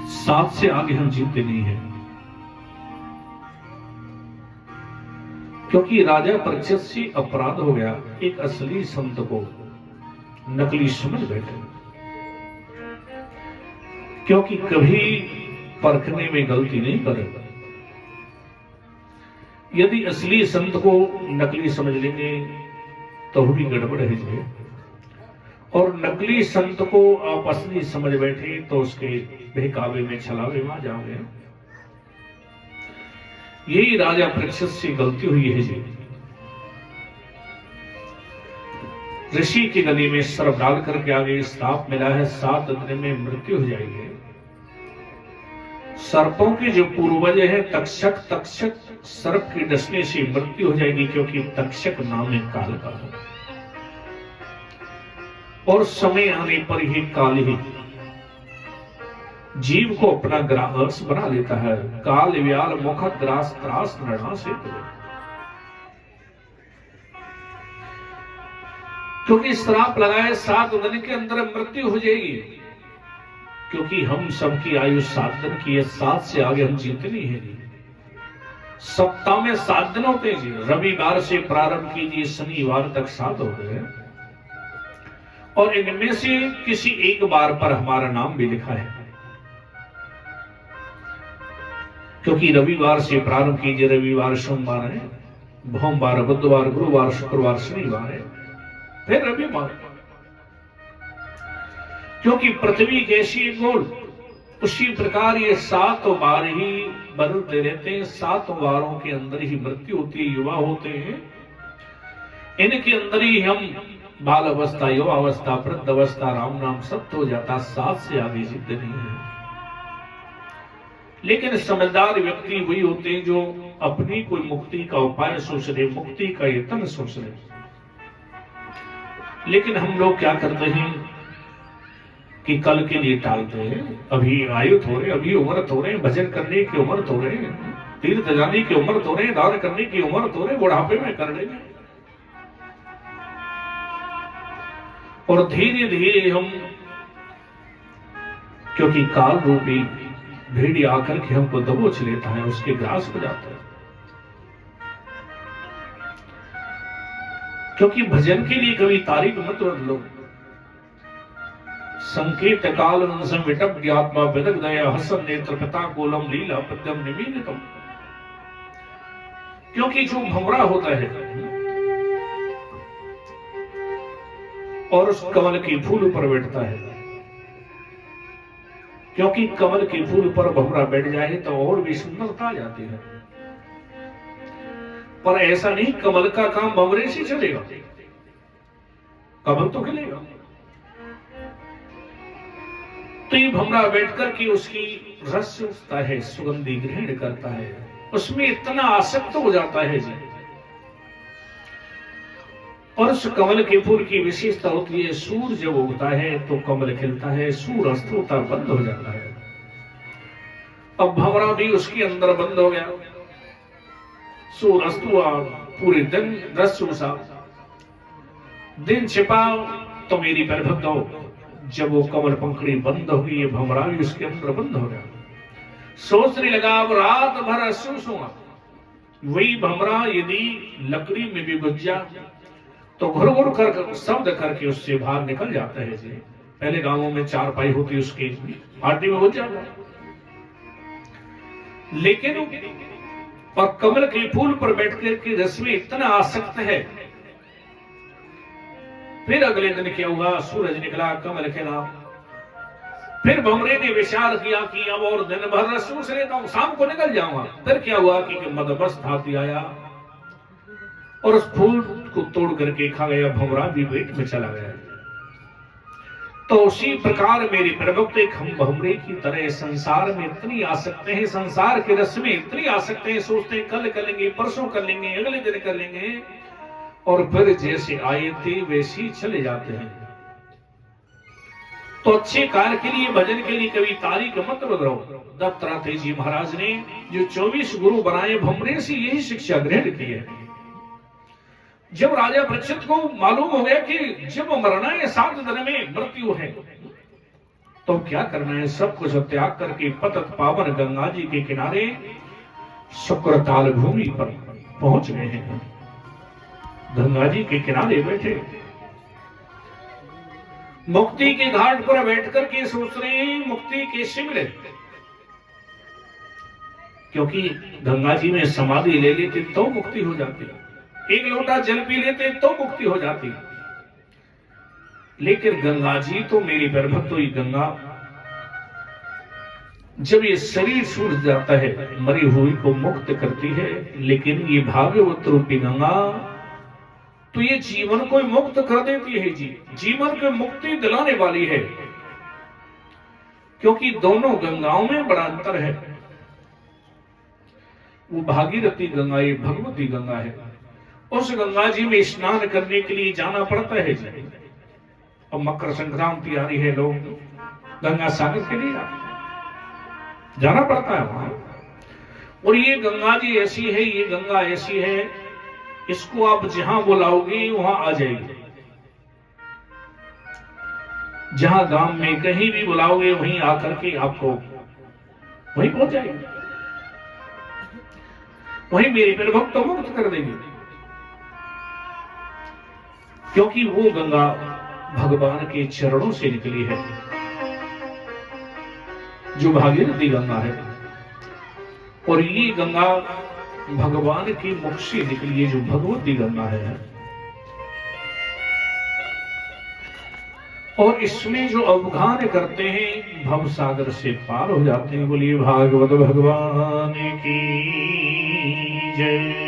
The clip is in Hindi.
सात से आगे हम जीते नहीं हैं, क्योंकि राजा परीक्षित से अपराध हो गया। एक असली संत को नकली समझ बैठे, क्योंकि कभी परखने में गलती नहीं करेगा। यदि असली संत को नकली समझ लेंगे तो भी गड़बड़ है जी। और नकली संत को आप असली समझ बैठे तो उसके बहकावे में छलावे में आ जाओगे। यही राजा परीक्षित से गलती हुई है जी। ऋषि के गले में सर्प डाल करके आगे श्राप मिला है, 7 दिन में मृत्यु हो जाएगी। सर्पों के जो पूर्वज है तक्षक, तक्षक सर्प के डसने से मृत्यु हो जाएगी, क्योंकि तक्षक नाम है काल का। और समय आने पर ही काल ही जीव को अपना ग्रास बना लेता है। काल व्याल मुख ग्रास त्रास नृणा से, क्योंकि श्राप लगाए 7 दिन के अंदर मृत्यु हो जाएगी। क्योंकि हम सबकी आयु 7 दिन की है, 7 से आगे हम जीते नहीं है जी। सप्ताह में 7 दिन होते हैं जी। रविवार से प्रारंभ कीजिए, शनिवार तक 7 होते हैं, और इनमें से किसी एक बार पर हमारा नाम भी लिखा है। क्योंकि रविवार से प्रारंभ कीजिए, रविवार सोमवार है, भोमवार बुधवार गुरुवार शुक्रवार शनिवार है, फिर रविवार। क्योंकि पृथ्वी कैसी गोल, उसी प्रकार ये 7 बार ही बदलते रहते हैं। 7 बारों के अंदर ही मृत्यु होती है, युवा होते हैं। इनके अंदर ही हम बाल अवस्था, युवा अवस्था, वृद्ध अवस्था, राम नाम सब हो जाता। 7 से आगे जिद्द नहीं है। लेकिन समझदार व्यक्ति वही होते हैं जो अपनी कोई मुक्ति का उपाय सोच रहे, मुक्ति का यत्न सोच रहे। लेकिन हम लोग क्या करते हैं कि कल के लिए टालते हैं। अभी आयु थोड़े, अभी उम्र थोड़े, भजन करने की उम्र थोड़े, तीर्थ जाने की उम्र थोड़े, दान करने की उम्र थोड़े, बुढ़ापे में कर लेंगे। और धीरे धीरे हम, क्योंकि काल रूपी भेड़िया आकर के हमको दबोच लेता है, उसके ग्रास हो जाता है। क्योंकि भजन के लिए कभी तारीख मत बदलो। संकेत काल विटप ज्ञात्मा विदग दया हसन नेत्र पिता कोलम लीला पद्यम निमीलितम। क्योंकि जो भंवरा होता है और उस कमल के फूल पर बैठता है, क्योंकि कमल के फूल पर भंवरा बैठ जाए तो और भी सुंदरता आ जाती है। पर ऐसा नहीं, कमल का काम भंवरे से चलेगा, कमल तो खिलेगा। तो ये भंवरा बैठकर के उसकी रस चूसता है, सुगंधी ग्रहण करता है, उसमें इतना आसक्त हो जाता है जी। और उस कमल के फूल की विशेषता होती है, सूर्य जब उगता है तो कमल खिलता है, सूर्य अस्त होता बंद हो जाता है। अब भंवरा भी उसके अंदर बंद हो गया, सूर्य अस्त हुआ, पूरे दिन रस चूसा, दिन छिपा तो मेरी पर भक्त हो। जब वो कमल पंखड़ी बंद हो गई, ये भंवरा भी उसके अंदर बंद हो गया। सोचने लगा अब रात भर चूसूंगा। वही भंवरा यदि लकड़ी में भी घुस जा तो घुर घुर कर शब्द करके उससे बाहर निकल जाता है जी। पहले गांवों में चारपाई होती, उसकी पार्टी में घुस जाता। लेकिन और कमल के फूल पर बैठकर के रस में इतना आसक्त है। फिर अगले दिन क्या हुआ, सूरज निकला, कमल खिला। फिर भंवरे ने विचार किया कि अब और दिन भर रस चूस लेता हूं, शाम को निकल जाऊंगा। फिर क्या हुआ कि मदमस्त हाथी आया और उस फूल को तोड़ करके खा गया, भंवरा भी पेट में चला गया। तो उसी प्रकार मेरे प्रभुक्त एक हम भंवरे की तरह संसार में इतनी आ सकते हैं, संसार के रस में इतनी आ सकते हैं, सोचते हैं कल कर लेंगे, परसों कर लेंगे, अगले दिन कर लेंगे, और फिर जैसे आए थे वैसे ही चले जाते हैं। तो अच्छे कार्य के लिए, भजन के लिए कभी तारीख मत बदलो। दत्तात्रेय जी महाराज ने जो 24 गुरु बनाए, भंवरे से यही शिक्षा ग्रहण की है। जब राजा परीक्षित को मालूम हो गया कि जब मरना है 7 दिन में मृत्यु है, तो क्या करना है, सब कुछ त्याग करके पतित पावन गंगा जी के किनारे शुक्रताल भूमि पर पहुंच गए हैं। गंगा जी के किनारे बैठे मुक्ति के घाट पर बैठकर के सोच रहे हैं मुक्ति कैसे मिले, क्योंकि गंगा जी में समाधि ले लेते तो मुक्ति हो जाती, एक लोटा जल पी लेते तो मुक्ति हो जाती। लेकिन गंगा जी तो मेरी बरभक्त हुई गंगा, जब ये शरीर छूट जाता है मरी हुई को मुक्त करती है, लेकिन ये भागवत रूपी गंगा तो ये जीवन को मुक्त कर देती है जी, जीवन को मुक्ति दिलाने वाली है। क्योंकि दोनों गंगाओं में बड़ा अंतर है। वो भागीरथी गंगा ये भगवती गंगा है। उस गंगा जी में स्नान करने के लिए जाना पड़ता है जी। और मकर संक्रांति आ रही है, लोग गंगा सागर के लिए जाना पड़ता है वहां। और ये गंगा जी ऐसी है, ये गंगा ऐसी है, इसको आप जहां बुलाओगे वहां आ जाएगी। जहां गांव में कहीं भी बुलाओगे वहीं आकर के आपको वहीं पहुंच जाएगी, वहीं मेरे पर भक्त मुक्त कर देगी। क्योंकि वो गंगा भगवान के चरणों से निकली है, जो भागीरथी गंगा है। और ये गंगा भगवान की मुख से निकली है, जो भगवती गंगा है। और इसमें जो अवगाहन करते हैं भव सागर से पार हो जाते हैं। बोलिए भागवत भगवान की जय।